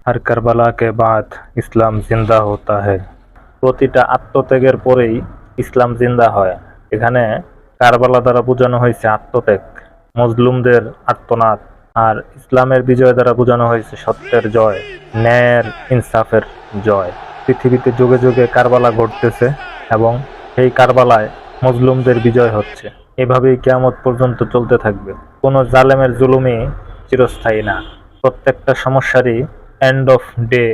हर Karbala के बाद ইসলাম জিন্দা होता है। প্রতিটা আত্মত্যাগের পরেই ইসলাম জিন্দা হয়। এখানে কারবালা দ্বারা বোঝানো হয়েছে আত্মত্যাগ, মজলুমদের আর্তনাদ, আর ইসলামের বিজয় দ্বারা বোঝানো হয়েছে সত্যের জয়, ন্যায়ের ইনসাফের জয়। পৃথিবীতে যুগে যুগে কারবালা ঘটতেছে এবং সেই কারবালায় মজলুমদের বিজয় হচ্ছে। এভাবেই কিয়ামত পর্যন্ত চলতে থাকবে। কোনো জালেমের জুলুমই চিরস্থায়ী না। প্রত্যেকটা সমস্যারই এন্ড অফ ডে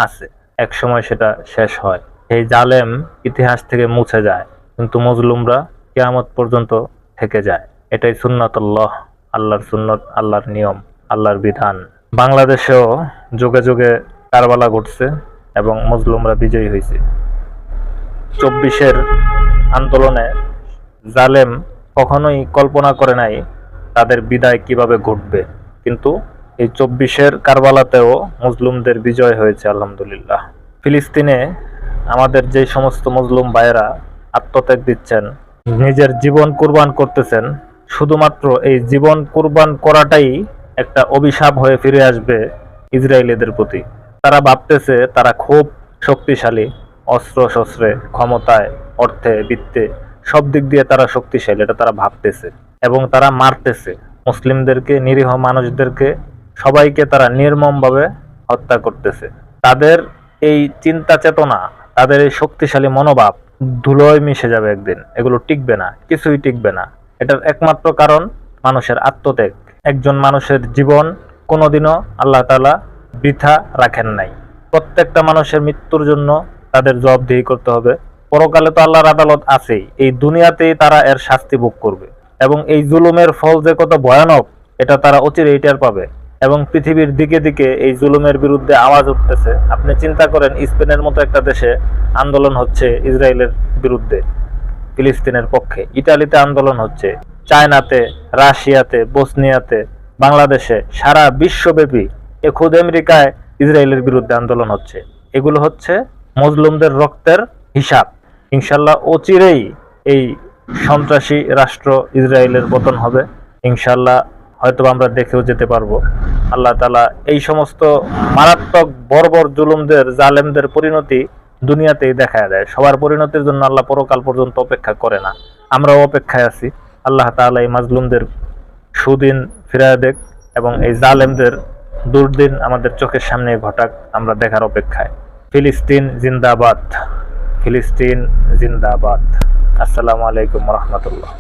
আছে, এক সময় সেটা শেষ হয়। এই জালেম ইতিহাস থেকে মুছে যায়, কিন্তু মজলুমরা কিয়ামত পর্যন্ত থেকে যায়। এটাই সুন্নাতুল্লাহ, আল্লাহর সুন্নত, আল্লাহর নিয়ম, আল্লাহর বিধান। বাংলাদেশেও যুগে যুগে কারবালা ঘটছে এবং মজলুমরা বিজয়ী হয়েছে। 24-এর আন্দোলনে জালেম কখনোই কল্পনা করে নাই তাদের বিদায় কিভাবে ঘটবে, কিন্তু এই 24-এর কারবালাতেও মুসলিমদের বিজয় হয়েছে আলহামদুলিল্লাহ। ফিলিস্তিনে আমাদের যে সমস্ত মুসলিম ভাইয়েরা আত্মত্যাগ দিচ্ছেন, নিজের জীবন কুরবান করতেছেন, শুধুমাত্র এই জীবন কুরবান করাটাই একটা অভিশাপ হয়ে ফিরে আসবে ইসরায়েলিদের প্রতি। তারা ভাবতেছে তারা খুব শক্তিশালী, অস্ত্র শস্ত্রে, ক্ষমতায়, অর্থে, বিত্তে, সব দিক দিয়ে তারা শক্তিশালী, এটা তারা ভাবতেছে এবং তারা মারতেছে মুসলিমদেরকে, নিরীহ মানুষদেরকে, সবাইকে তারা নির্মমভাবে হত্যা করতেছে। তাদের এই চিন্তা চেতনা, তাদের এই শক্তিশালী মনোভাব ধুলোয় মিশে যাবে একদিন। এগুলো টিকবে না, কিছুই টিকবে না। এটার একমাত্র কারণ মানুষের আত্মত্যাগ। একজন মানুষের জীবন কোনোদিনও আল্লাহ তাআলা বৃথা রাখেন নাই। প্রত্যেকটা মানুষের মৃত্যুর জন্য তাদের জবাবদিহি করতে হবে। পরকালে তো আল্লাহর আদালত আছেই, এই দুনিয়াতেই তারা এর শাস্তি ভোগ করবে এবং এই জুলুমের ফল যে কত ভয়ানক এটা তারা অচিরেই টের পাবে। এবং পৃথিবীর দিকে দিকে এই জুলুমের বিরুদ্ধে আওয়াজ উঠতেছে। আপনি চিন্তা করেন, স্পেনের মতো একটা দেশে আন্দোলন হচ্ছে ইসরায়েলের বিরুদ্ধে, ফিলিস্তিনের পক্ষে। ইটালিতে আন্দোলন হচ্ছে, চায়নাতে, রাশিয়াতে, বসনিয়াতে, বাংলাদেশে, সারা বিশ্বব্যাপী, খুদ আমেরিকায় ইসরায়েলের বিরুদ্ধে আন্দোলন হচ্ছে। এগুলো হচ্ছে মজলুমদের রক্তের হিসাব। ইনশাল্লাহ অচিরেই এই সন্ত্রাসী রাষ্ট্র ইসরায়েলের পতন হবে ইনশাল্লাহ। হয়তো আমরা দেখেও যেতে পারবো। আল্লাহ তাআলা এই সমস্ত মারাত্মক বর্বর জুলুমদের, জালেমদের পরিণতি দুনিয়াতেই দেখা দেয়। সবার পরিণতির জন্য আল্লাহ পরকাল পর্যন্ত অপেক্ষা করে না। আমরাও অপেক্ষায় আছি। আল্লাহ তাআলা এই মাজলুমদের সুদিন ফিরায় দেখ এবং এই জালেমদের দুর্দিন আমাদের চোখের সামনে ঘটাক, আমরা দেখার অপেক্ষায়। ফিলিস্তিন জিন্দাবাদ, ফিলিস্তিন জিন্দাবাদ। আসসালামু আলাইকুম ওয়া রাহমাতুল্লাহ।